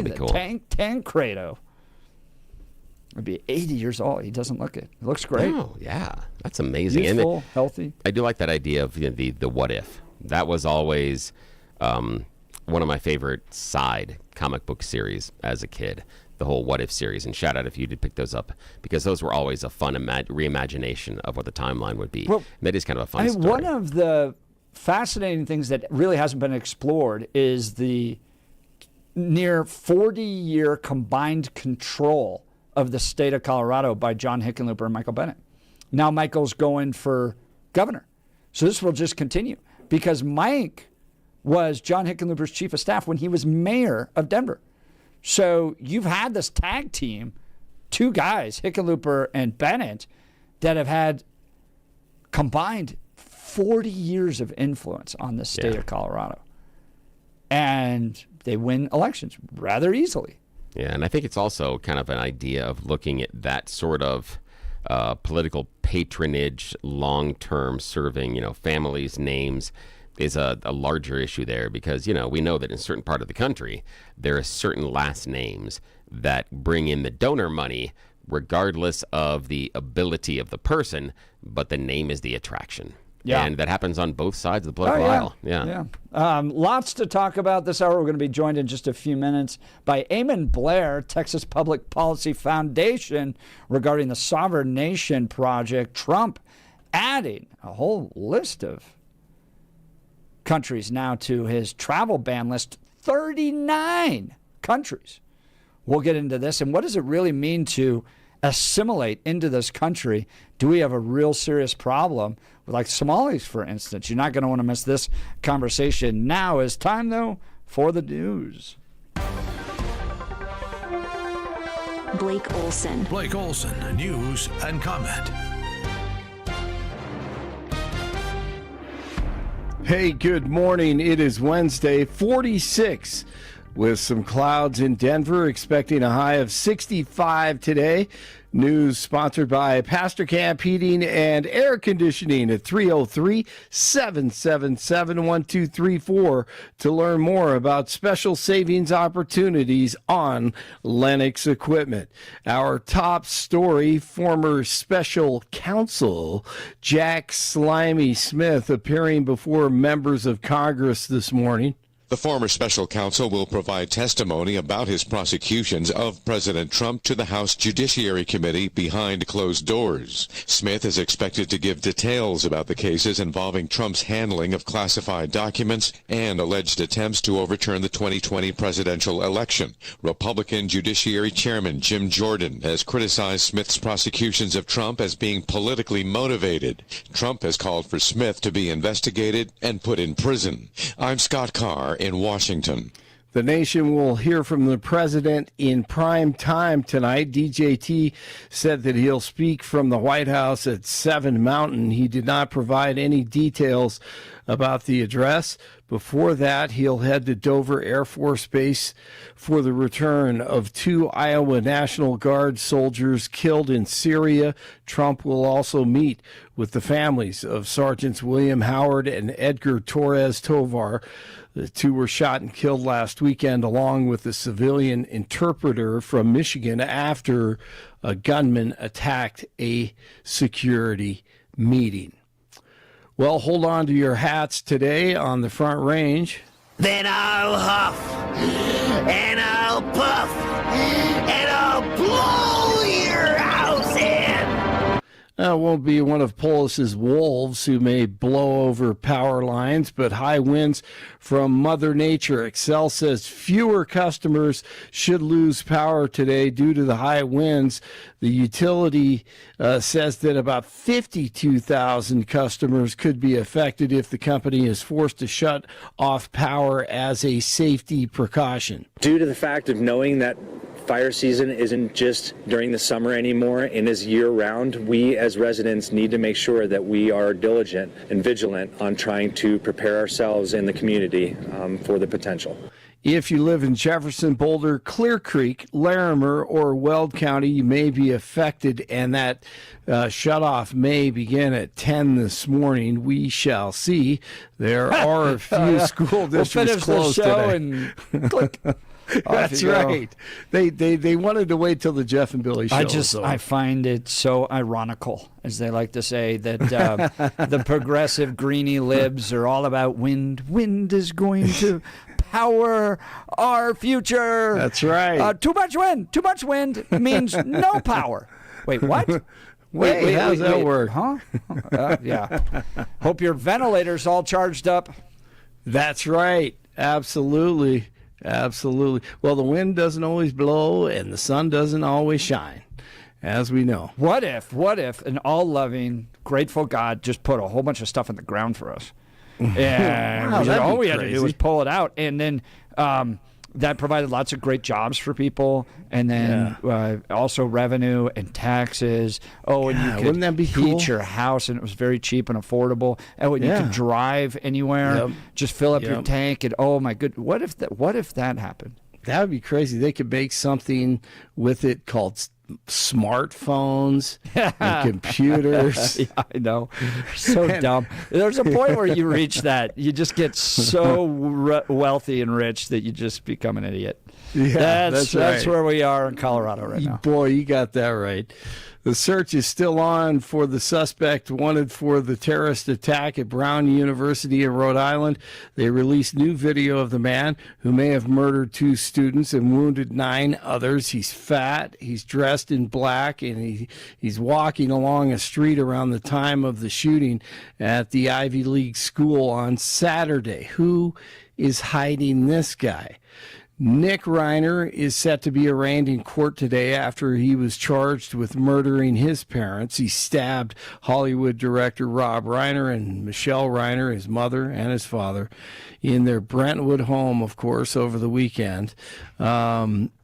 That'll be the cool. Tancredo. He'd be 80 years old. He doesn't look it. He looks great. Oh, yeah. That's amazing. Youthful, healthy. I do like that idea of the what if. That was always one of my favorite side comic book series as a kid, the whole what if series. And shout out if you did pick those up, because those were always a fun reimagination of what the timeline would be. Well, that is kind of a fun story. One of the fascinating things that really hasn't been explored is the near 40-year combined control of the state of Colorado by John Hickenlooper and Michael Bennet. Now Michael's going for governor. So this will just continue, because Mike was John Hickenlooper's chief of staff when he was mayor of Denver. So you've had this tag team, two guys, Hickenlooper and Bennett, that have had combined 40 years of influence on the state of Colorado. And they win elections rather easily. Yeah, and I think it's also kind of an idea of looking at that sort of political patronage, long-term serving, families' names is a larger issue there, because, we know that in a certain part of the country, there are certain last names that bring in the donor money regardless of the ability of the person, but the name is the attraction. Yeah. And that happens on both sides of the political aisle. Yeah. Lots to talk about this hour. We're going to be joined in just a few minutes by Eamon Blair, Texas Public Policy Foundation, regarding the Sovereign Nation Project. Trump adding a whole list of countries now to his travel ban list, 39 countries. We'll get into this. And what does it really mean to assimilate into this country? Do we have a real serious problem with, like, Somalis, for instance? You're not going to want to miss this conversation. Now is time, though, for the news. Blake Olson. Blake Olson, news and comment. Hey, good morning. It is Wednesday, 46 with some clouds in Denver, expecting a high of 65 today. News sponsored by Pastor Camp Heating and Air Conditioning at 303-777-1234 to learn more about special savings opportunities on Lennox equipment. Our top story, former special counsel Jack Slimy Smith appearing before members of Congress this morning. The former special counsel will provide testimony about his prosecutions of President Trump to the House Judiciary Committee behind closed doors. Smith is expected to give details about the cases involving Trump's handling of classified documents and alleged attempts to overturn the 2020 presidential election. Republican Judiciary Chairman Jim Jordan has criticized Smith's prosecutions of Trump as being politically motivated. Trump has called for Smith to be investigated and put in prison. I'm Scott Carr in Washington. The nation will hear from the president in prime time tonight. DJT said that he'll speak from the White House at 7 Mountain. He did not provide any details about the address. Before that, he'll head to Dover Air Force Base for the return of 2 Iowa National Guard soldiers killed in Syria. Trump will also meet with the families of Sergeants William Howard and Edgar Torres Tovar. The 2 were shot and killed last weekend, along with a civilian interpreter from Michigan, after a gunman attacked a security meeting. Well, hold on to your hats today on the Front Range. Then I'll huff, and I'll puff, and I'll blow your house in. It won't be one of Polis's wolves who may blow over power lines, but high winds from Mother Nature. Excel says fewer customers should lose power today due to the high winds. The utility says that about 52,000 customers could be affected if the company is forced to shut off power as a safety precaution. Due to the fact of knowing that fire season isn't just during the summer anymore and is year-round, we as residents need to make sure that we are diligent and vigilant on trying to prepare ourselves in the community for the potential. If you live in Jefferson, Boulder, Clear Creek, Larimer, or Weld County, you may be affected, and that shutoff may begin at 10 this morning. We shall see. There are a few school districts we'll finish closed the show today. And click. That's right. They wanted to wait till the Jeff and Billy show. I find it so ironical, as they like to say, that the progressive greenie libs are all about wind. Wind is going to power our future. That's right. Too much wind. Too much wind means no power. Wait, what? Wait, how does that work? Huh? Yeah. Hope your ventilator's all charged up. That's right. Absolutely. Absolutely. Well, the wind doesn't always blow and the sun doesn't always shine, as we know. What if an all-loving, grateful God just put a whole bunch of stuff in the ground for us? And Wow, all we had to do was pull it out. And then that provided lots of great jobs for people. And then also revenue and taxes. Oh, and you could wouldn't that be heat cool? your house, and it was very cheap and affordable. And when you could drive anywhere, just fill up your tank. And oh my goodness, what if that happened? That would be crazy. They could make something with it called smartphones and computers. Yeah, I know. So dumb. There's a point where you reach that. You just get so wealthy and rich that you just become an idiot. Yeah, that's right. where we are in Colorado right now. Boy, you got that right. The search is still on for the suspect wanted for the terrorist attack at Brown University in Rhode Island. They released new video of the man who may have murdered 2 students and wounded 9 others. He's fat, he's dressed in black, and he's walking along a street around the time of the shooting at the Ivy League school on Saturday. Who is hiding this guy? Nick Reiner is set to be arraigned in court today after he was charged with murdering his parents. He stabbed Hollywood director Rob Reiner and Michelle Reiner, his mother and his father, in their Brentwood home, of course, over the weekend.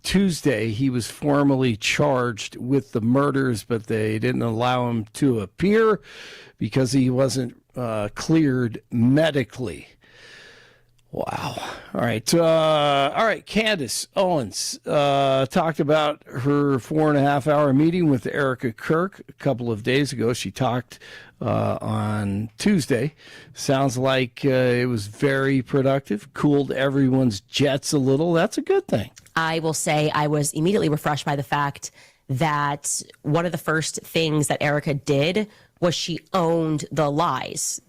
Tuesday, he was formally charged with the murders, but they didn't allow him to appear because he wasn't cleared medically. Wow. All right. Candace Owens talked about her 4.5-hour meeting with Erica Kirk a couple of days ago. She talked on Tuesday. Sounds like it was very productive, cooled everyone's jets a little. That's a good thing. I will say I was immediately refreshed by the fact that one of the first things that Erica did was she owned the lies,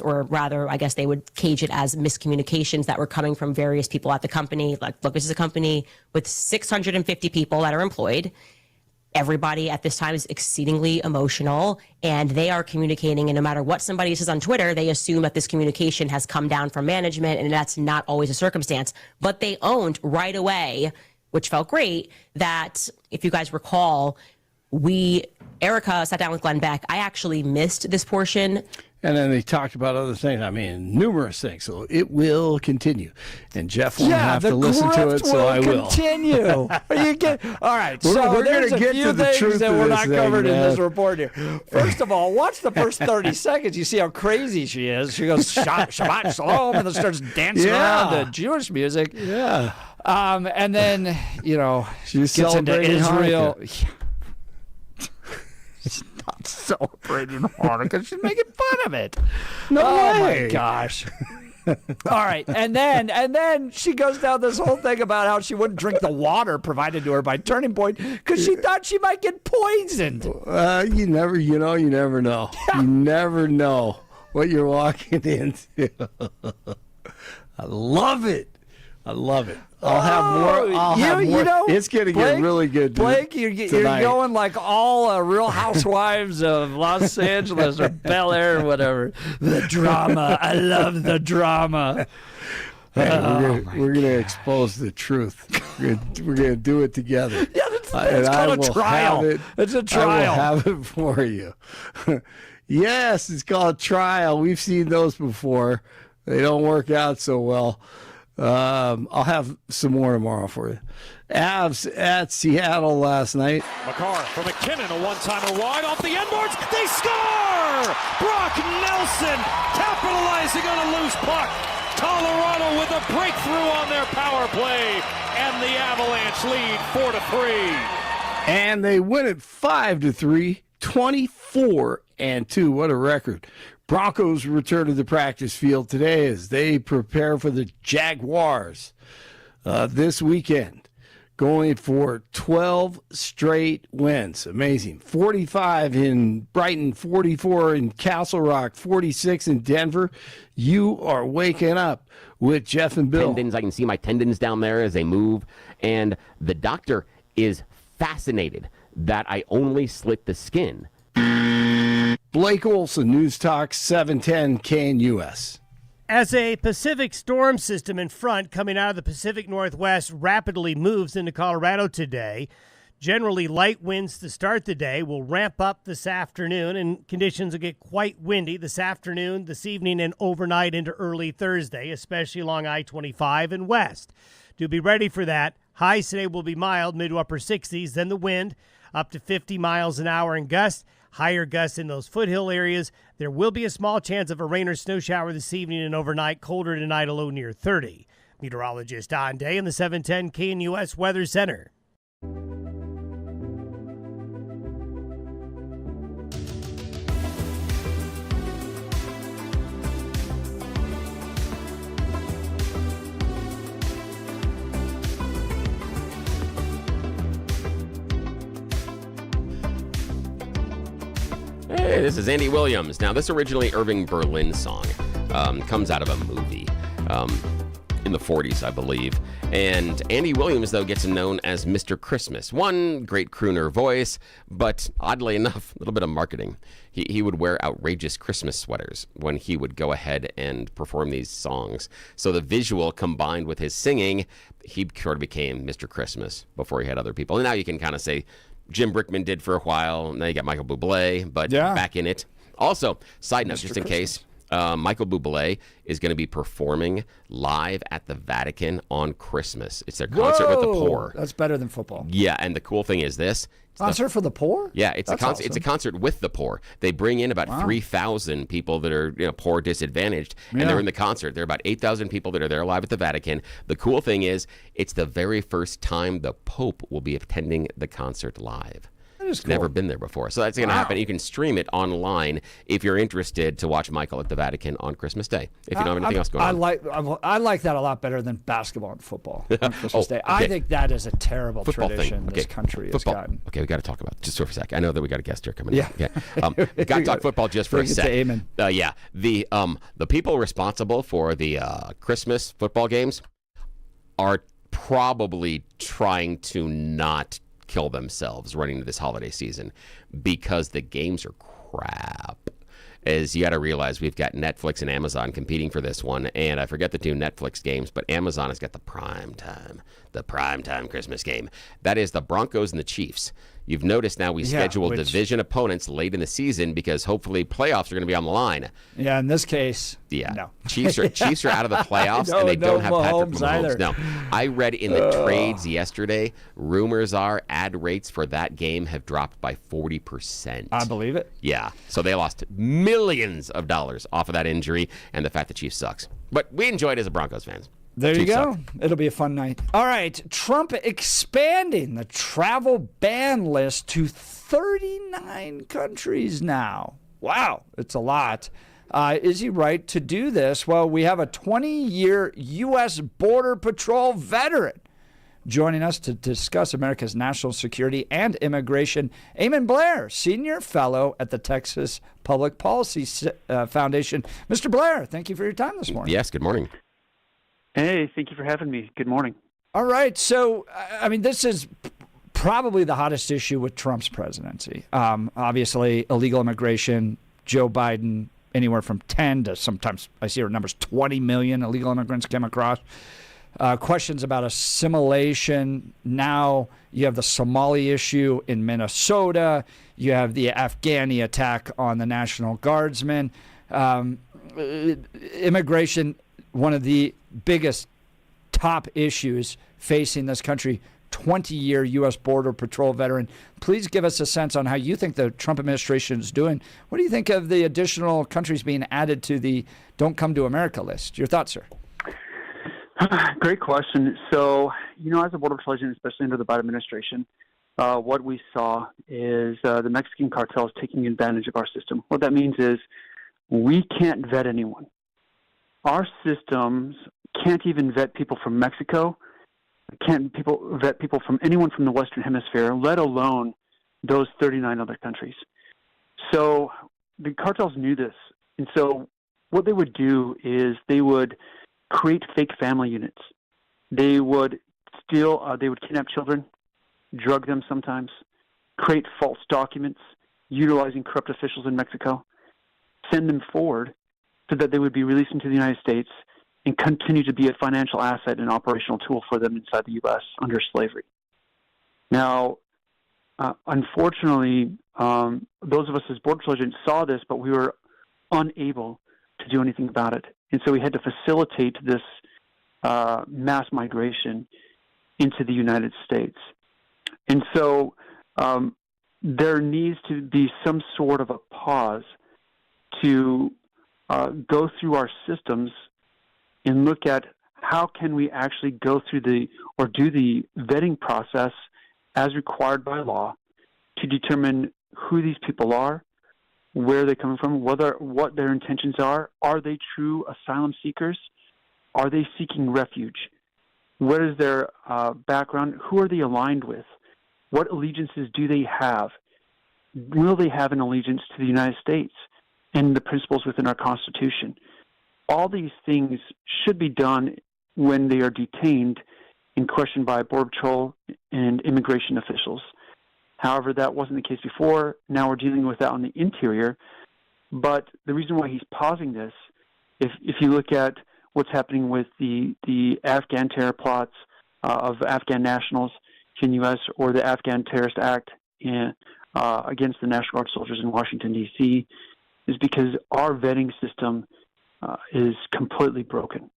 or rather, I guess they would cage it as miscommunications that were coming from various people at the company. Like, look, this is a company with 650 people that are employed. Everybody at this time is exceedingly emotional, and they are communicating, and no matter what somebody says on Twitter, they assume that this communication has come down from management, and that's not always a circumstance. But they owned right away, which felt great, that if you guys recall, Erica sat down with Glenn Beck. I actually missed this portion. And then they talked about other things. I mean, numerous things. So it will continue. And Jeff won't have to listen to it, so I will. Continue. All right. We're there's gonna a get few to the things truth that of we're this not thing, covered in man. this report here. First of all, watch the first 30 seconds. You see how crazy she is. She goes, Shabbat Shalom, and then starts dancing around to Jewish music. Yeah. And then, She's gets into celebrating Israel. Hanukkah. She's not celebrating Hanukkah. She's making fun of it. No Oh way. my gosh. All right, and then she goes down this whole thing about how she wouldn't drink the water provided to her by Turning Point because she thought she might get poisoned. You never know. You never know what you're walking into. I love it. I'll have more. It's going to get really good. Blake, you're going like all Real Housewives of Los Angeles or Bel Air or whatever. The drama. I love the drama. Hey, we're gonna expose the truth. We're gonna do it together. Yeah, it's called a trial. It's a trial. I will have it for you. Yes, it's called a trial. We've seen those before. They don't work out so well. I'll have some more tomorrow for you. Avs at Seattle last night. McCarr for McKinnon, a one-timer wide off the end boards. They score! Brock Nelson capitalizing on a loose puck. Colorado with a breakthrough on their power play, and the Avalanche lead 4-3. And they win it 5-3, 24-2. What a record. Broncos return to the practice field today as they prepare for the Jaguars. this weekend, going for 12 straight wins. Amazing. 45 in Brighton, 44 in Castle Rock, 46 in Denver. You are waking up with Jeff and Bill. Tendons, I can see my tendons down there as they move. And the doctor is fascinated that I only slit the skin. Blake Olson, News Talk 710 KNUS. As a Pacific storm system in front coming out of the Pacific Northwest rapidly moves into Colorado today, generally light winds to start the day will ramp up this afternoon, and conditions will get quite windy this afternoon, this evening, and overnight into early Thursday, especially along I-25 and west. Do be ready for that. Highs today will be mild, mid to upper 60s, then the wind up to 50 miles an hour in gusts. Higher gusts in those foothill areas. There will be a small chance of a rain or snow shower this evening and overnight. Colder tonight, a low near 30. Meteorologist Don Day in the 710 KNUS Weather Center. Hey, this is Andy Williams. Now, this originally Irving Berlin song comes out of a movie in the 40s, I believe. And Andy Williams, though, gets known as Mr. Christmas. One great crooner voice, but oddly enough, a little bit of marketing. He would wear outrageous Christmas sweaters when he would go ahead and perform these songs. So the visual combined with his singing, he sort of became Mr. Christmas before he had other people. And now you can kind of say Jim Brickman did for a while. Now you got Michael Bublé, but back in it. Also, side note, just in case, Michael Bublé is going to be performing live at the Vatican on Christmas. It's their concert with the poor. That's better than football. Yeah, and the cool thing is this. Concert for the poor? Yeah, it's a concert. Awesome. It's a concert with the poor. They bring in about 3,000 people that are poor, disadvantaged, and they're in the concert. There are about 8,000 people that are there live at the Vatican. The cool thing is, it's the very first time the Pope will be attending the concert live. That is cool. Never been there before. So that's going to happen. You can stream it online if you're interested to watch Michael at the Vatican on Christmas Day, if you don't have anything else going on. I like that a lot better than basketball and football on Christmas Day. I think that is a terrible tradition this country has gotten. Okay, we got to talk about it just for a sec. I know that we got a guest here coming in. Yeah. Got to talk football just for a sec. The people responsible for the Christmas football games are probably trying to not kill themselves running into this holiday season because the games are crap. As you got to realize, we've got Netflix and Amazon competing for this one, and I forget the two Netflix games, but Amazon has got the prime time Christmas game. That is the Broncos and the Chiefs. You've noticed now we schedule division opponents late in the season because hopefully playoffs are going to be on the line. Yeah, in this case, no. Chiefs are out of the playoffs, and they don't have Patrick Mahomes. Either. No, I read in the trades yesterday, rumors are ad rates for that game have dropped by 40%. I believe it. Yeah, so they lost millions of dollars off of that injury and the fact that Chiefs sucks. But we enjoy it as a Broncos fans. There you go. It'll be a fun night. All right. Trump expanding the travel ban list to 39 countries now. Wow. It's a lot. Is he right to do this? Well, we have a 20-year U.S. Border Patrol veteran joining us to discuss America's national security and immigration. Eamon Blair, senior fellow at the Texas Public Policy Foundation. Mr. Blair, thank you for your time this morning. Yes, good morning. Hey, thank you for having me. Good morning. All right. So, I mean, this is probably the hottest issue with Trump's presidency. Obviously, illegal immigration, Joe Biden, anywhere from 10 to sometimes I see her numbers 20 million illegal immigrants came across. Questions about assimilation. Now you have the Somali issue in Minnesota. You have the Afghani attack on the National Guardsmen. Immigration, one of the biggest top issues facing this country. 20-year U.S. Border Patrol veteran. Please give us a sense on how you think the Trump administration is doing. What do you think of the additional countries being added to the Don't Come to America list? Your thoughts, sir? Great question. So, as a Border Patrol agent, especially under the Biden administration, what we saw is the Mexican cartels taking advantage of our system. What that means is we can't vet anyone. Our systems can't even vet people from Mexico can't vet people from anyone from the Western Hemisphere, let alone those 39 other countries. So the cartels knew this. And so what they would do is they would create fake family units. They would they would kidnap children, drug them sometimes, create false documents, utilizing corrupt officials in Mexico, send them forward so that they would be released into the United States and continue to be a financial asset and operational tool for them inside the U.S. under slavery. Now, unfortunately, those of us as Border Patrol agents saw this, but we were unable to do anything about it. And so we had to facilitate this mass migration into the United States. And so there needs to be some sort of a pause to go through our systems and look at how can we actually go through do the vetting process as required by law to determine who these people are, where they're coming from, what their intentions are. Are they true asylum seekers? Are they seeking refuge? What is their background? Who are they aligned with? What allegiances do they have? Will they have an allegiance to the United States and the principles within our Constitution? All these things should be done when they are detained and questioned by Border Patrol and immigration officials. However, that wasn't the case before. Now we're dealing with that on the interior. But the reason why he's pausing this, if you look at what's happening with the Afghan terror plots of Afghan nationals in the U.S. or the Afghan Terrorist Act against the National Guard soldiers in Washington, D.C., is because our vetting system is completely broken.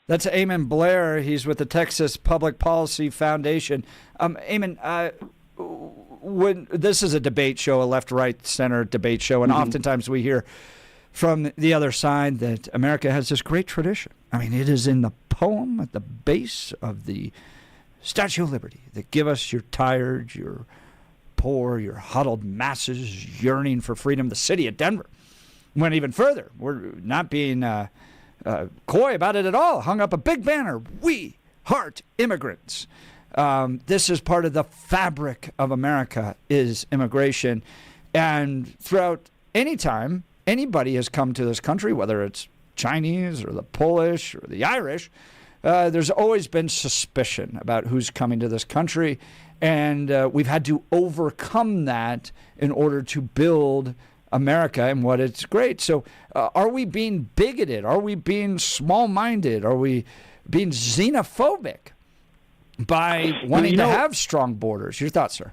That's Eamon Blair. He's with the Texas Public Policy Foundation. Eamon, this is a debate show, a left, right, center debate show, and oftentimes we hear from the other side that America has this great tradition. I mean, it is in the poem at the base of the Statue of Liberty that give us your tired, your poor, your huddled masses yearning for freedom. The city of Denver went even further. We're not being coy about it at all. Hung up a big banner, "We heart immigrants." This is part of the fabric of America, is immigration. And throughout any time anybody has come to this country, whether it's Chinese or the Polish or the Irish, there's always been suspicion about who's coming to this country. And we've had to overcome that in order to build America and what it's great. So are we being bigoted? Are we being small-minded? Are we being xenophobic by wanting to have strong borders? Your thoughts, sir?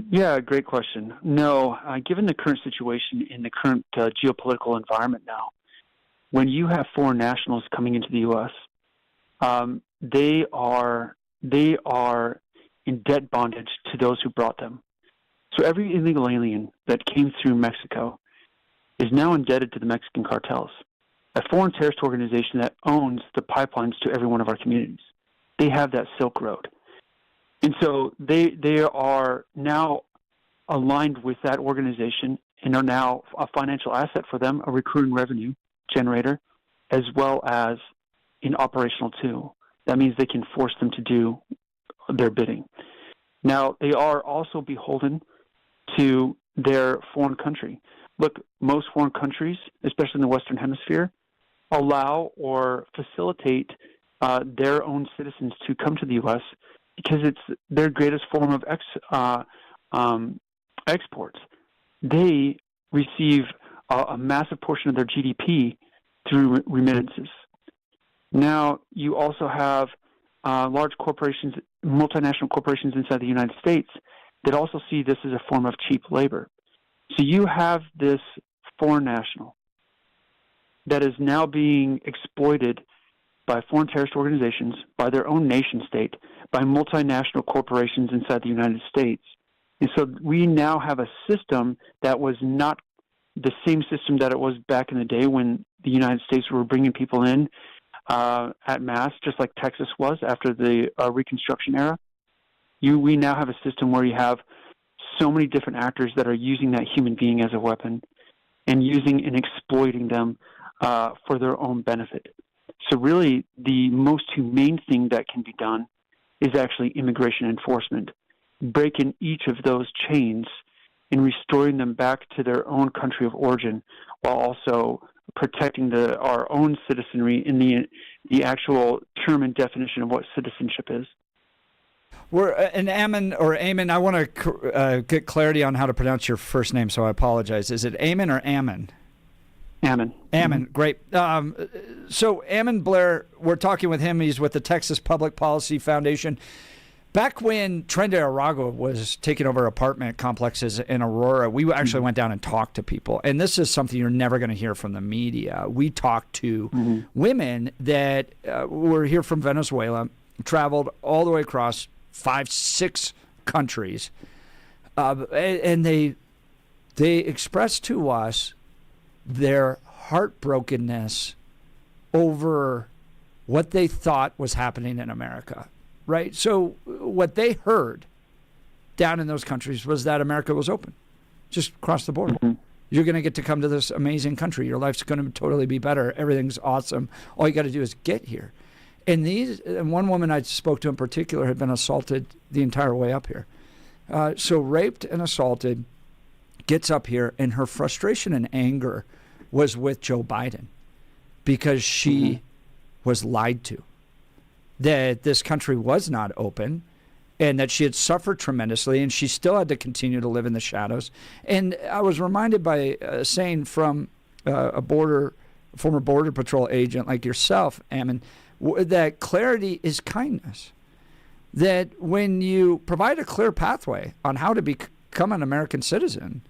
Yeah, great question. No, given the current situation in the current geopolitical environment now, when you have foreign nationals coming into the U.S., they are in debt bondage to those who brought them. So every illegal alien that came through Mexico is now indebted to the Mexican cartels, a foreign terrorist organization that owns the pipelines to every one of our communities. They have that Silk Road. And so they are now aligned with that organization and are now a financial asset for them, a recurring revenue generator, as well as an operational tool. That means they can force them to do their bidding. Now, they are also beholden to their foreign country. Look, most foreign countries, especially in the Western Hemisphere, allow or facilitate their own citizens to come to the U.S. because it's their greatest form of exports. They receive a massive portion of their GDP through remittances. Now, you also have large corporations, multinational corporations inside the United States that also see this as a form of cheap labor. So you have this foreign national that is now being exploited by foreign terrorist organizations, by their own nation state, by multinational corporations inside the United States. And so we now have a system that was not the same system that it was back in the day when the United States were bringing people in at mass, just like Texas was after the Reconstruction era. We now have a system where you have so many different actors that are using that human being as a weapon and using and exploiting them for their own benefit. So really, the most humane thing that can be done is actually immigration enforcement, breaking each of those chains and restoring them back to their own country of origin, while also protecting our own citizenry in the actual term and definition of what citizenship is. And Ammon, I want to get clarity on how to pronounce your first name, so I apologize. Is it Ammon or Ammon? Ammon. Ammon, great. So Ammon Blair, we're talking with him. He's with the Texas Public Policy Foundation. Back when Tren de Aragua was taking over apartment complexes in Aurora, we actually went down and talked to people. And this is something you're never going to hear from the media. We talked to women that were here from Venezuela, traveled all the way across 5-6 countries, and they expressed to us their heartbrokenness over what they thought was happening in America, right? So what they heard down in those countries was that America was open, just cross the border. You're going to get to come to this amazing country. Your life's going to totally be better. Everything's awesome. All you got to do is get here. And one woman I spoke to in particular had been assaulted the entire way up here. So raped and assaulted, gets up here, and her frustration and anger was with Joe Biden because she was lied to, that this country was not open and that she had suffered tremendously and she still had to continue to live in the shadows. And I was reminded by a saying from a former Border Patrol agent like yourself, Ammon, that clarity is kindness. That when you provide a clear pathway on how to become an American citizen,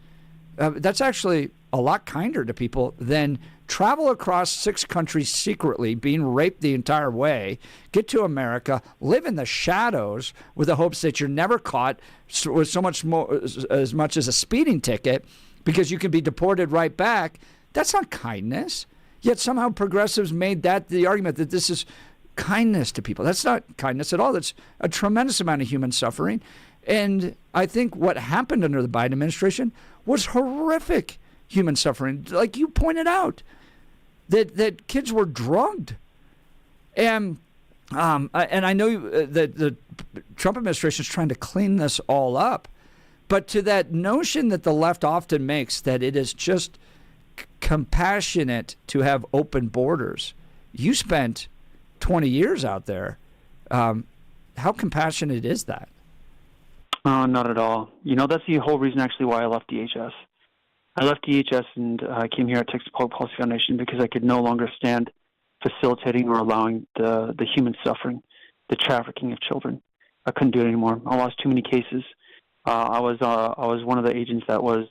that's actually a lot kinder to people than travel across 6 countries secretly, being raped the entire way, get to America, live in the shadows with the hopes that you're never caught with so much more, as much as a speeding ticket, because you can be deported right back. That's not kindness. Yet somehow progressives made that the argument that this is kindness to people. That's not kindness at all. That's a tremendous amount of human suffering. And I think what happened under the Biden administration was horrific human suffering. Like you pointed out, that kids were drugged. And I know that the Trump administration is trying to clean this all up. But to that notion that the left often makes that it is just compassionate to have open borders. You spent 20 years out there. How compassionate is that? Not at all. That's the whole reason actually why I left DHS. I left DHS and I came here at Texas Public Policy Foundation because I could no longer stand facilitating or allowing the human suffering, the trafficking of children. I couldn't do it anymore. I lost too many cases. I was one of the agents that was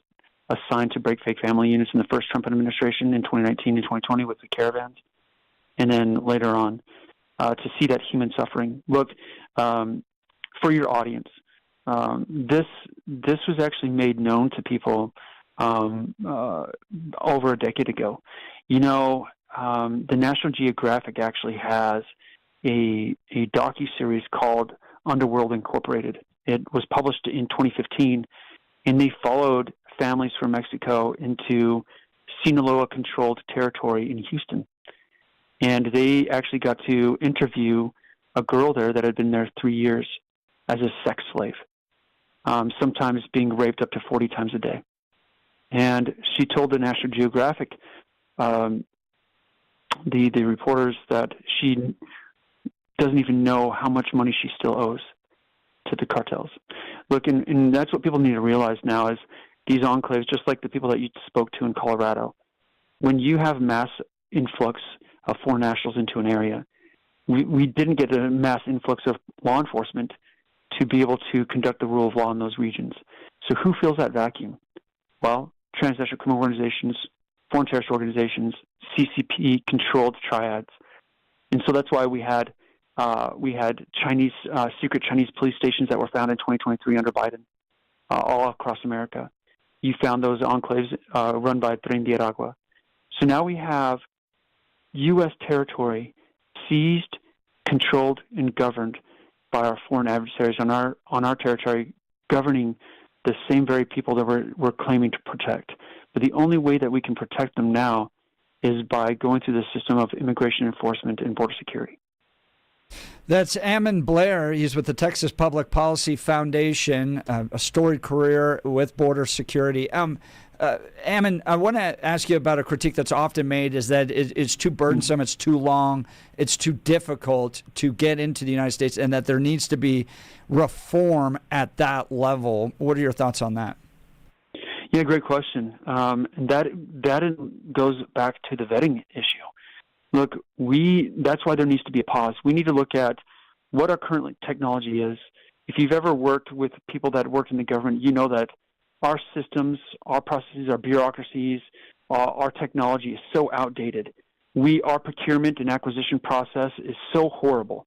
assigned to break fake family units in the first Trump administration in 2019 and 2020 with the caravans. And then later on, to see that human suffering. Look, for your audience, this was actually made known to people over a decade ago. The National Geographic actually has a docuseries called Underworld Incorporated. It was published in 2015, and they followed families from Mexico into Sinaloa-controlled territory in Houston. And they actually got to interview a girl there that had been there 3 years as a sex slave, sometimes being raped up to 40 times a day. And she told the National Geographic, the reporters, that she doesn't even know how much money she still owes to the cartels. Look, and that's what people need to realize now is these enclaves, just like the people that you spoke to in Colorado, when you have mass influx of foreign nationals into an area, we didn't get a mass influx of law enforcement to be able to conduct the rule of law in those regions. So who fills that vacuum? Well, transnational criminal organizations, foreign terrorist organizations, CCP-controlled triads. And so that's why we had Chinese secret Chinese police stations that were found in 2023 under Biden, all across America. You found those enclaves run by Tren de Aragua. So now we have U.S. territory seized, controlled, and governed by our foreign adversaries on our territory, governing the same very people that we're claiming to protect. But the only way that we can protect them now is by going through the system of immigration enforcement and border security. That's Ammon Blair. He's with the Texas Public Policy Foundation, a storied career with border security. Ammon, I want to ask you about a critique that's often made is that it's too burdensome, it's too long, it's too difficult to get into the United States, and that there needs to be reform at that level. What are your thoughts on that? Yeah, great question. And that goes back to the vetting issue. Look, that's why there needs to be a pause. We need to look at what our current technology is. If you've ever worked with people that work in the government, you know that our systems, our processes, our bureaucracies, our technology is so outdated. Our procurement and acquisition process is so horrible.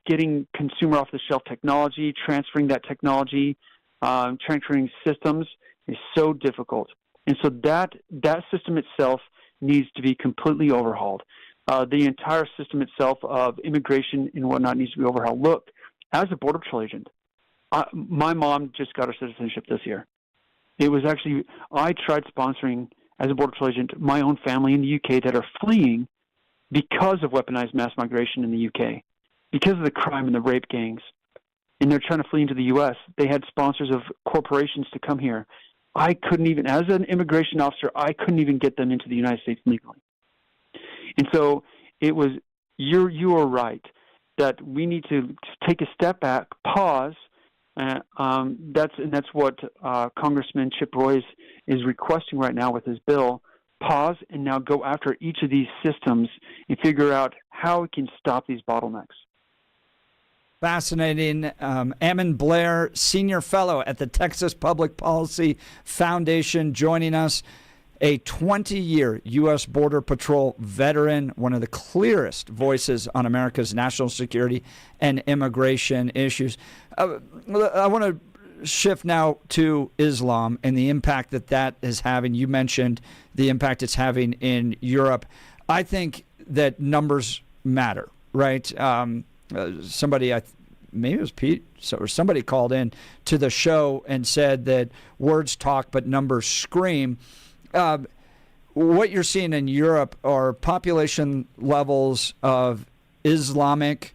Getting consumer off-the-shelf technology, transferring that technology, transferring systems is so difficult. And so that system itself needs to be completely overhauled. The entire system itself of immigration and whatnot needs to be overhauled. Look, as a Border Patrol agent, my mom just got her citizenship this year. It was actually, I tried sponsoring, as a Border Patrol agent, my own family in the UK that are fleeing because of weaponized mass migration in the UK, because of the crime and the rape gangs. And they're trying to flee into the U.S. They had sponsors of corporations to come here. I couldn't even, as an immigration officer, I couldn't even get them into the United States legally. And so it was, you are right, that we need to take a step back, pause. That's what Congressman Chip Roy is requesting right now with his bill. Pause and now go after each of these systems and figure out how we can stop these bottlenecks. Fascinating. Ammon Blair, Senior Fellow at the Texas Public Policy Foundation, joining us. A 20-year U.S. Border Patrol veteran, one of the clearest voices on America's national security and immigration issues. I want to shift now to Islam and the impact that is having. You mentioned the impact it's having in Europe. I think that numbers matter, right? Maybe it was Pete or somebody called in to the show and said that words talk but numbers scream. What you're seeing in Europe are population levels of Islamic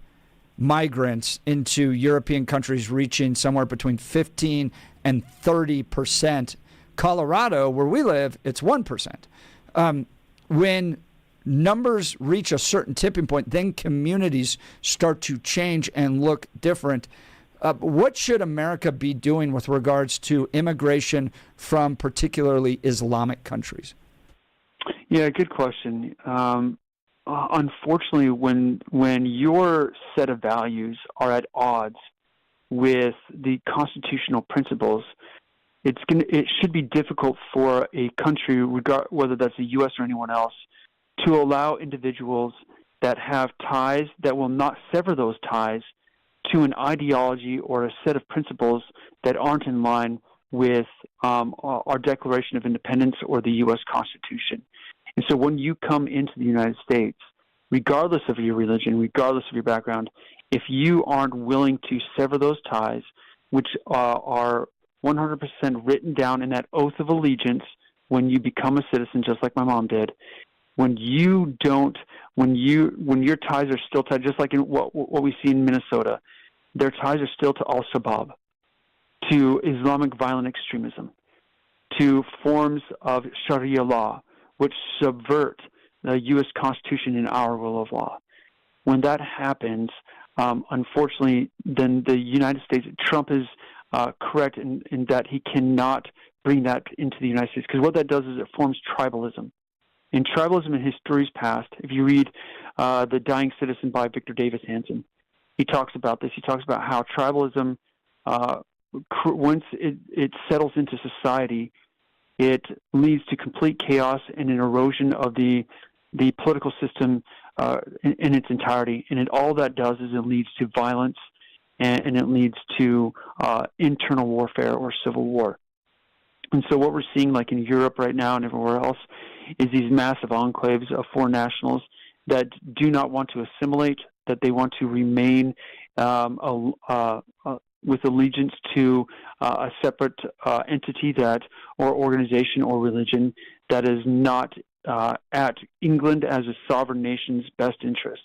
migrants into European countries reaching somewhere between 15 and 30%. Colorado, where we live, it's 1%. When numbers reach a certain tipping point, then communities start to change and look different. What should America be doing with regards to immigration from particularly Islamic countries? Yeah, good question. Unfortunately, when your set of values are at odds with the constitutional principles, it should be difficult for a country, whether that's the U.S. or anyone else, to allow individuals that have ties that will not sever those ties to an ideology or a set of principles that aren't in line with our Declaration of Independence or the U.S. Constitution. And so when you come into the United States, regardless of your religion, regardless of your background, if you aren't willing to sever those ties, which are 100% written down in that oath of allegiance when you become a citizen, just like my mom did, when your ties are still tied, just like in what we see in Minnesota, their ties are still to al-Shabaab, to Islamic violent extremism, to forms of Sharia law, which subvert the U.S. Constitution and our rule of law. When that happens, unfortunately, then the United States, Trump is correct in that he cannot bring that into the United States, because what that does is it forms tribalism. And tribalism in history's past, if you read The Dying Citizen by Victor Davis Hanson, he talks about this. He talks about how tribalism, once it settles into society, it leads to complete chaos and an erosion of the political system in its entirety. And all that does is it leads to violence, and it leads to internal warfare or civil war. And so what we're seeing, like in Europe right now and everywhere else, is these massive enclaves of foreign nationals that do not want to assimilate, that they want to remain with allegiance to a separate entity or organization or religion that is not at England as a sovereign nation's best interest.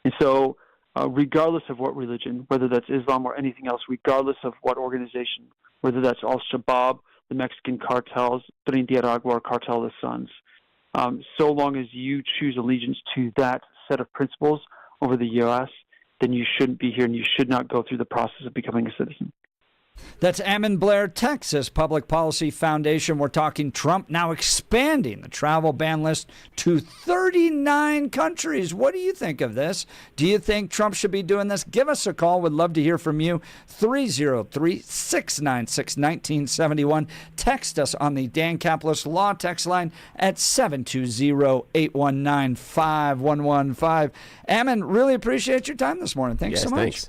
And so, regardless of what religion, whether that's Islam or anything else, regardless of what organization, whether that's Al-Shabaab, the Mexican cartels, Trinidad Agua, Cartel of the Suns, so long as you choose allegiance to that set of principles over the U.S., then you shouldn't be here and you should not go through the process of becoming a citizen. That's Ammon Blair, Texas Public Policy Foundation. We're talking Trump now expanding the travel ban list to 39 countries. What do you think of this? Do you think Trump should be doing this? Give us a call. We'd love to hear from you. 303-696-1971. Text us on the Dan Caplis Law text line at 720-819-5115. Ammon, really appreciate your time this morning. Thanks so much. Thanks.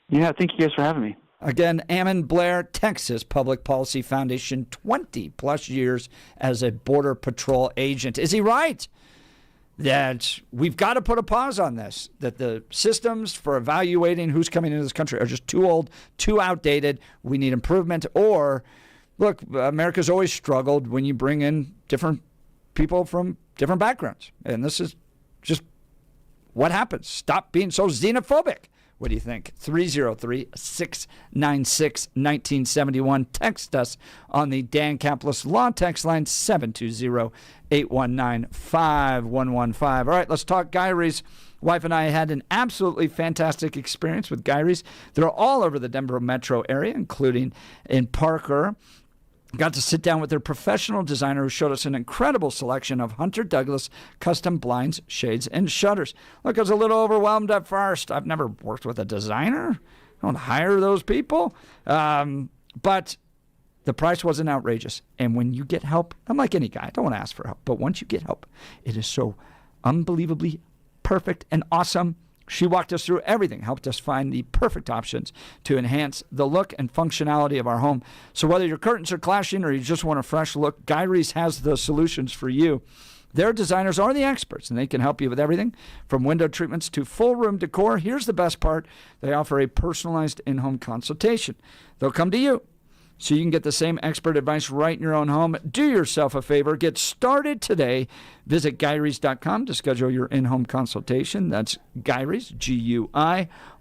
Yeah, thank you guys for having me. Again, Ammon Blair, Texas Public Policy Foundation, 20-plus years as a Border Patrol agent. Is he right that we've got to put a pause on this, that the systems for evaluating who's coming into this country are just too old, too outdated, we need improvement? Or, look, America's always struggled when you bring in different people from different backgrounds, and this is just what happens. Stop being so xenophobic. What do you think? 303-696-1971. Text us on the Dan Caplis Law text line, 720-819-5115. All right, let's talk Guy Rees. Wife and I had an absolutely fantastic experience with Guy Rees. They're all over the Denver metro area, including in Parker. Got to sit down with their professional designer who showed us an incredible selection of Hunter Douglas custom blinds, shades, and shutters. Look, I was a little overwhelmed at first. I've never worked with a designer. I don't hire those people. But the price wasn't outrageous. And when you get help, I'm like any guy. I don't want to ask for help. But once you get help, it is so unbelievably perfect and awesome. She walked us through everything, helped us find the perfect options to enhance the look and functionality of our home. So whether your curtains are clashing or you just want a fresh look, Guy Rees has the solutions for you. Their designers are the experts, and they can help you with everything from window treatments to full room decor. Here's the best part. They offer a personalized in-home consultation. They'll come to you, so you can get the same expert advice right in your own home. Do yourself a favor. Get started today. Visit GuyRees.com to schedule your in-home consultation. That's GuyRees,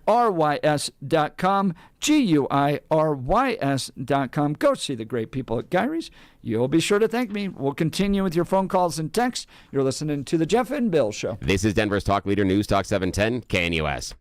GUIRYS.com, GUIRYS.com. Go see the great people at Guy Rees. You'll be sure to thank me. We'll continue with your phone calls and texts. You're listening to The Jeff and Bill Show. This is Denver's Talk Leader News Talk 710 KNUS.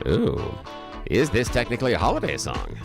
Ooh. Is this technically a holiday song?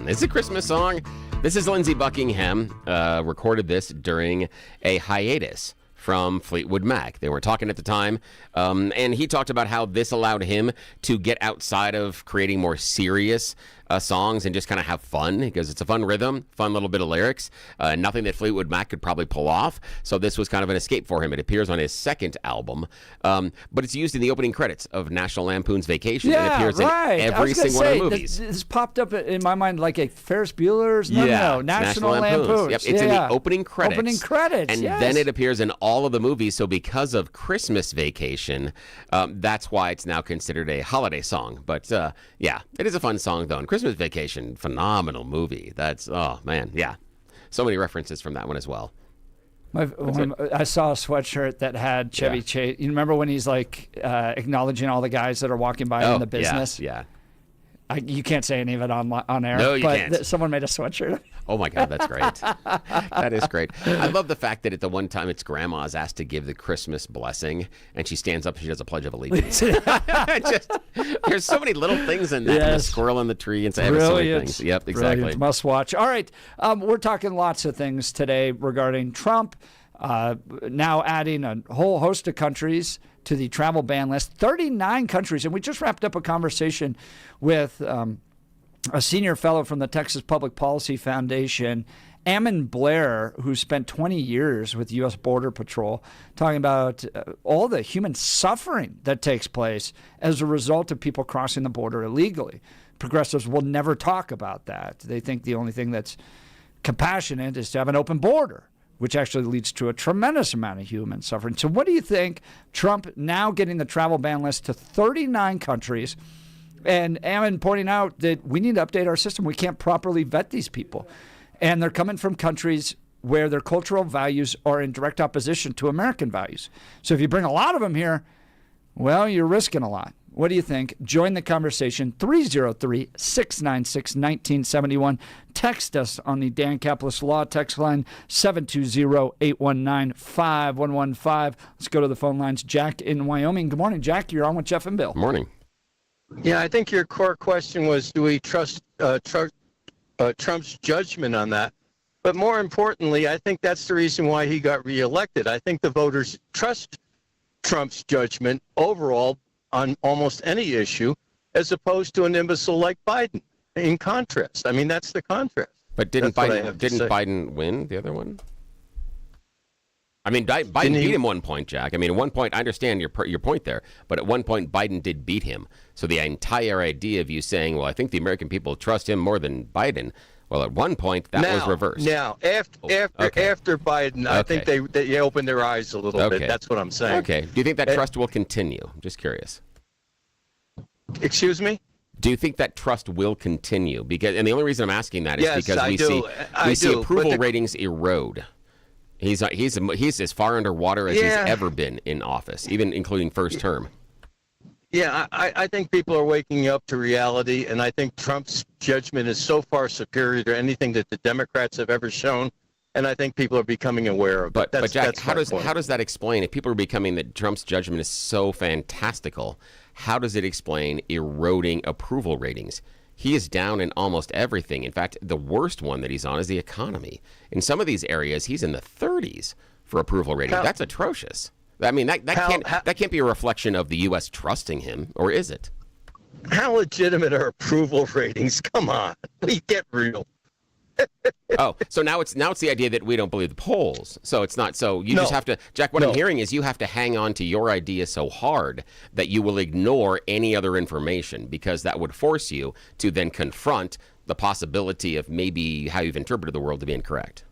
Is it a Christmas song? This is Lindsey Buckingham. Recorded this during a hiatus from Fleetwood Mac. They were talking at the time, and he talked about how this allowed him to get outside of creating more serious songs and just kind of have fun, because it's a fun rhythm, fun little bit of lyrics, nothing that Fleetwood Mac could probably pull off. So this was kind of an escape for him. It appears on his second album, but it's used in the opening credits of National Lampoon's Vacation. Yeah, it appears right. in every single one of the movies. This popped up in my mind like a Ferris Bueller's. No, National Lampoon's. Yep, it's in the opening credits. Opening credits, and yes. then it appears in all of the movies. So because of Christmas Vacation, that's why it's now considered a holiday song. But yeah, it is a fun song though. And Christmas Vacation, phenomenal movie. That's, oh man, yeah. So many references from that one as well. I saw a sweatshirt that had Chevy Chase. You remember when he's like acknowledging all the guys that are walking by in the business? Yeah. You can't say any of it on air. No, you can't. Someone made a sweatshirt. Oh my God, that's great. That is great. I love the fact that at the one time it's grandma's asked to give the Christmas blessing, and she stands up and she does a Pledge of Allegiance. There's so many little things in that. Yes. And the squirrel in the tree, and so many things. Yep, exactly. Brilliant. Must watch. All right, we're talking lots of things today regarding Trump. Now adding a whole host of countries to the travel ban list, 39 countries. And we just wrapped up a conversation with a senior fellow from the Texas Public Policy Foundation, Ammon Blair, who spent 20 years with the U.S. Border Patrol, talking about all the human suffering that takes place as a result of people crossing the border illegally. Progressives will never talk about that. They think the only thing that's compassionate is to have an open border, which actually leads to a tremendous amount of human suffering. So what do you think? Trump now getting the travel ban list to 39 countries, and Ammon pointing out that we need to update our system. We can't properly vet these people. And they're coming from countries where their cultural values are in direct opposition to American values. So if you bring a lot of them here, well, you're risking a lot. What do you think? Join the conversation, 303-696-1971. Text us on the Dan Caplis Law text line, 720-819-5115. Let's go to the phone lines. Jack in Wyoming. Good morning, Jack. You're on with Jeff and Bill. Morning. Yeah, I think your core question was, do we trust Trump's judgment on that? But more importantly, I think that's the reason why he got reelected. I think the voters trust Trump's judgment overall on almost any issue, as opposed to an imbecile like Biden. In contrast, I mean, that's the contrast. But didn't Biden win the other one? I mean, Biden beat him 1 point, Jack. I mean, at one point, I understand your point there, but at one point, Biden did beat him. So the entire idea of you saying, well, I think the American people trust him more than Biden, well, at one point, that was reversed. Now, after Biden, I think they opened their eyes a little bit. That's what I'm saying. Okay. Do you think that trust will continue? I'm just curious. Excuse me? Do you think that trust will continue? And the only reason I'm asking that is because we see approval ratings erode. He's as far underwater as he's ever been in office, even including first term. Yeah, I think people are waking up to reality, and I think Trump's judgment is so far superior to anything that the Democrats have ever shown, and I think people are becoming aware of it. But Jack, how does that explain, if people are becoming that Trump's judgment is so fantastical, how does it explain eroding approval ratings? He is down in almost everything. In fact, the worst one that he's on is the economy. In some of these areas, he's in the 30s for approval rating. That's atrocious. I mean, that can't be a reflection of the U.S. trusting him, or is it? How legitimate are approval ratings? Come on, we get real. Oh, so now it's the idea that we don't believe the polls. So it's not. So you just have to, Jack. What I'm hearing is you have to hang on to your idea so hard that you will ignore any other information, because that would force you to then confront the possibility of maybe how you've interpreted the world to be incorrect.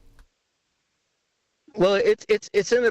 Well, it's in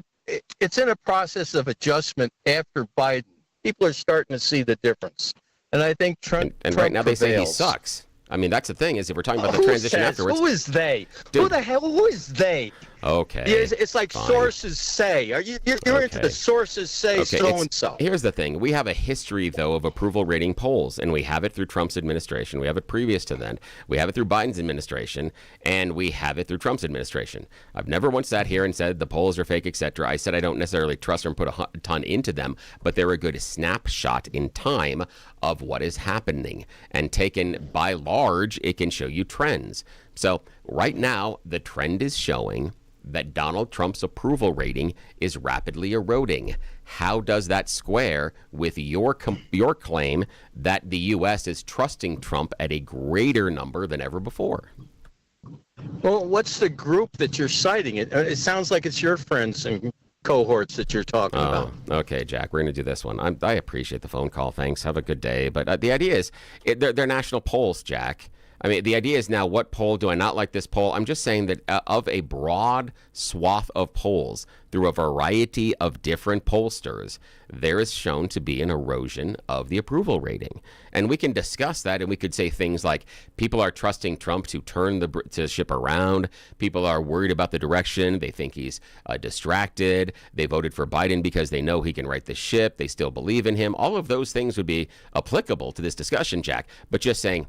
a process of adjustment after Biden. People are starting to see the difference, and I think Trump. And right now they say he sucks. I mean, that's the thing, is if we're talking about the transition afterwards. Who is they? Who the hell? Who is they? Okay. It's like fine. Sources say. You're into the sources say so-and-so. Here's the thing. We have a history, though, of approval rating polls, and we have it through Trump's administration. We have it previous to then. We have it through Biden's administration, and we have it through Trump's administration. I've never once sat here and said the polls are fake, etc. I said I don't necessarily trust or put a ton into them, but they're a good snapshot in time of what is happening. And taken by large, it can show you trends. So right now, the trend is showing that Donald Trump's approval rating is rapidly eroding. How does that square with your claim that the U.S. is trusting Trump at a greater number than ever before? Well, what's the group that you're citing? It sounds like it's your friends and cohorts that you're talking about. Okay, Jack, we're going to do this one. I appreciate the phone call. Thanks. Have a good day. But the idea is they're national polls, Jack. I mean, the idea is now, what poll do I not like this poll? I'm just saying that of a broad swath of polls through a variety of different pollsters, there is shown to be an erosion of the approval rating. And we can discuss that, and we could say things like people are trusting Trump to turn the ship around. People are worried about the direction. They think he's distracted. They voted for Biden because they know he can right the ship. They still believe in him. All of those things would be applicable to this discussion, Jack. But just saying,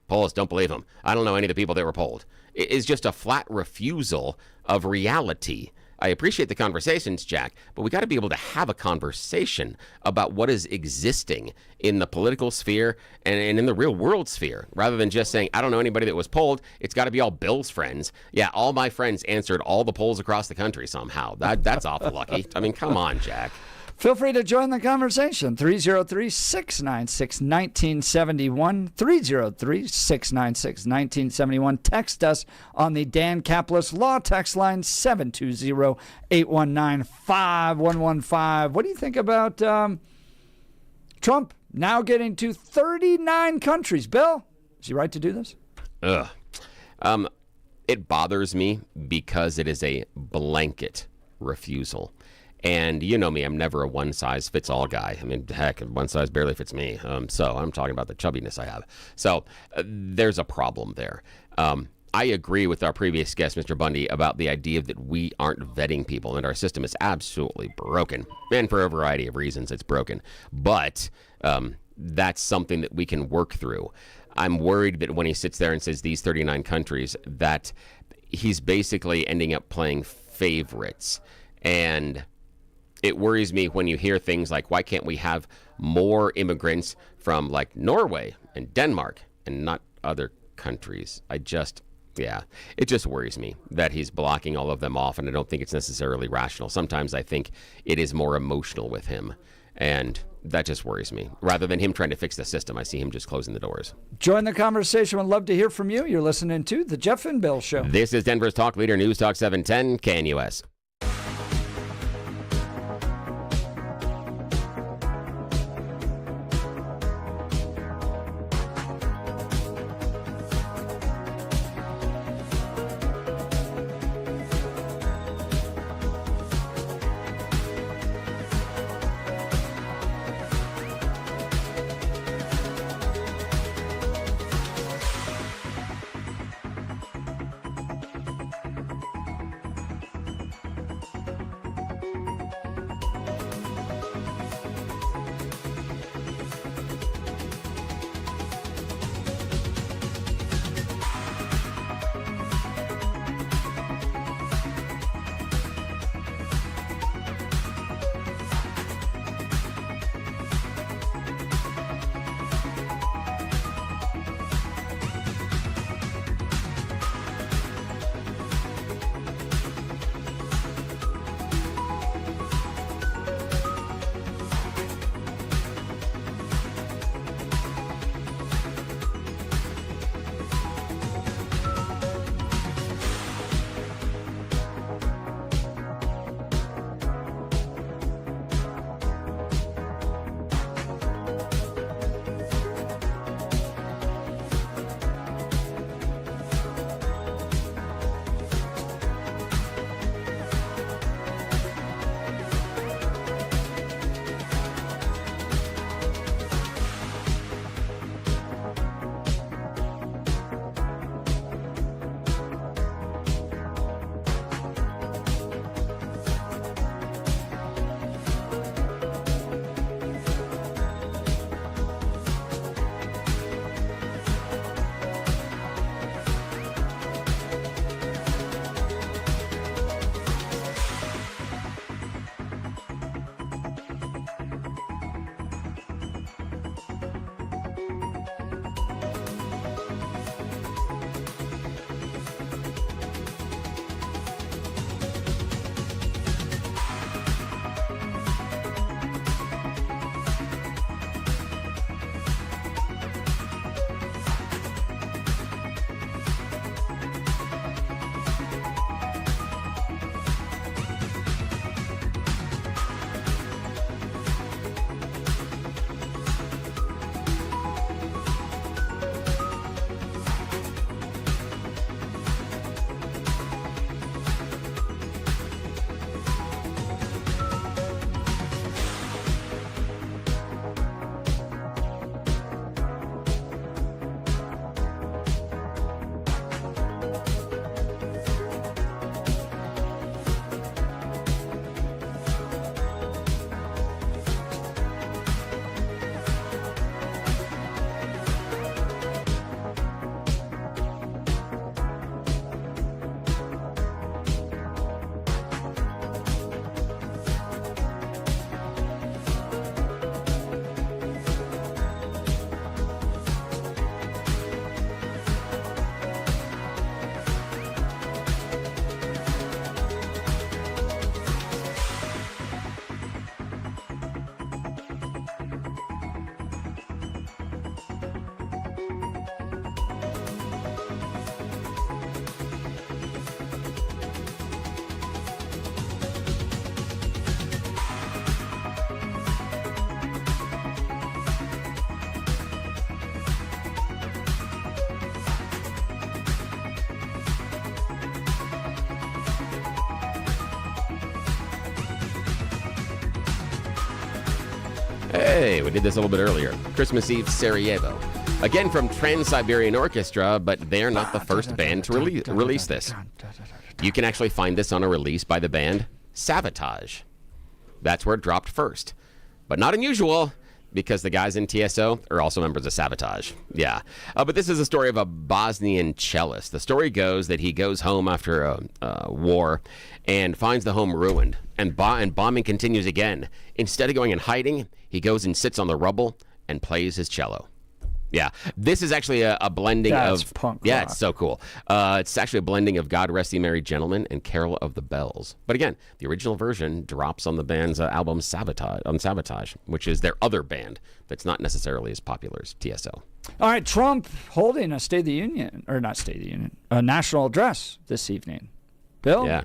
polls, don't believe them. I don't know any of the people that were polled. It is just a flat refusal of reality. I appreciate the conversations, Jack, but we got to be able to have a conversation about what is existing in the political sphere and in the real world sphere, rather than just saying, I don't know anybody that was polled. It's got to be all Bill's friends. Yeah, all my friends answered all the polls across the country somehow. That's awful lucky. I mean, come on, Jack. Feel free to join the conversation. 303-696-1971. 303-696-1971. Text us on the Dan Caplis Law text line, 720-819-5115. What do you think about Trump now getting to 39 countries? Bill, is he right to do this? It bothers me because it is a blanket refusal. And you know me, I'm never a one-size-fits-all guy. I mean, heck, one size barely fits me. So I'm talking about the chubbiness I have. So there's a problem there. I agree with our previous guest, Mr. Bundy, about the idea that we aren't vetting people, and our system is absolutely broken. And for a variety of reasons, it's broken. But that's something that we can work through. I'm worried that when he sits there and says these 39 countries, that he's basically ending up playing favorites. And it worries me when you hear things like, why can't we have more immigrants from like Norway and Denmark and not other countries? It just worries me that he's blocking all of them off, and I don't think it's necessarily rational. Sometimes I think it is more emotional with him, and that just worries me. Rather than him trying to fix the system, I see him just closing the doors. Join the conversation. We'd love to hear from you. You're listening to The Jeff and Bill Show. This is Denver's Talk Leader, News Talk 710 KNUS. Hey, we did this a little bit earlier. Christmas Eve Sarajevo. Again from Trans-Siberian Orchestra, but they're not the first band to release this. You can actually find this on a release by the band Savatage. That's where it dropped first. But not unusual, because the guys in TSO are also members of Savatage. Yeah. But this is a story of a Bosnian cellist. The story goes that he goes home after a war and finds the home ruined, and bombing continues again. Instead of going and hiding, he goes and sits on the rubble and plays his cello. Yeah, this is actually a blending of punk yeah, rock. it's so cool. It's actually a blending of God Rest Ye Merry Gentlemen and Carol of the Bells. But again, the original version drops on the band's album Savatage, which is their other band that's not necessarily as popular as TSO. All right, Trump holding a State of the Union, or not State of the Union, a national address this evening. Bill? Yeah,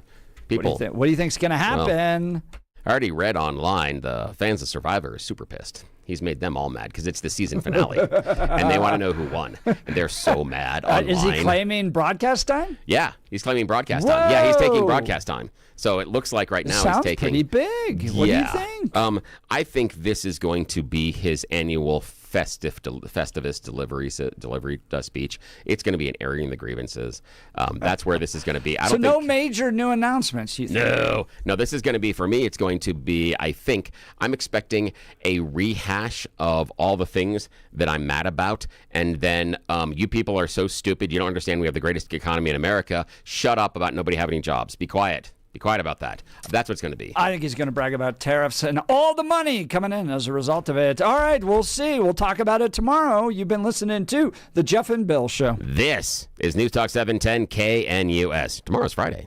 people. What do you think's going to happen? Well, I already read online the fans of Survivor are super pissed. He's made them all mad because it's the season finale, and they want to know who won. And they're so mad online. Is he claiming broadcast time? Yeah, he's claiming broadcast time. Yeah, he's taking broadcast time. So it looks like right now he's taking. Pretty big. What do you think? I think this is going to be his annual Festivus delivery speech. It's going to be an airing the grievances. That's where this is going to be. So no major new announcements, you think? No. This is going to be, for me, it's going to be, I'm expecting a rehash of all the things that I'm mad about. And then you people are so stupid. You don't understand we have the greatest economy in America. Shut up about nobody having jobs. Be quiet. Be quiet about that. That's what it's going to be. I think he's going to brag about tariffs and all the money coming in as a result of it. All right, we'll see. We'll talk about it tomorrow. You've been listening to The Jeff and Bill Show. This is News Talk 710 KNUS. Tomorrow's Friday.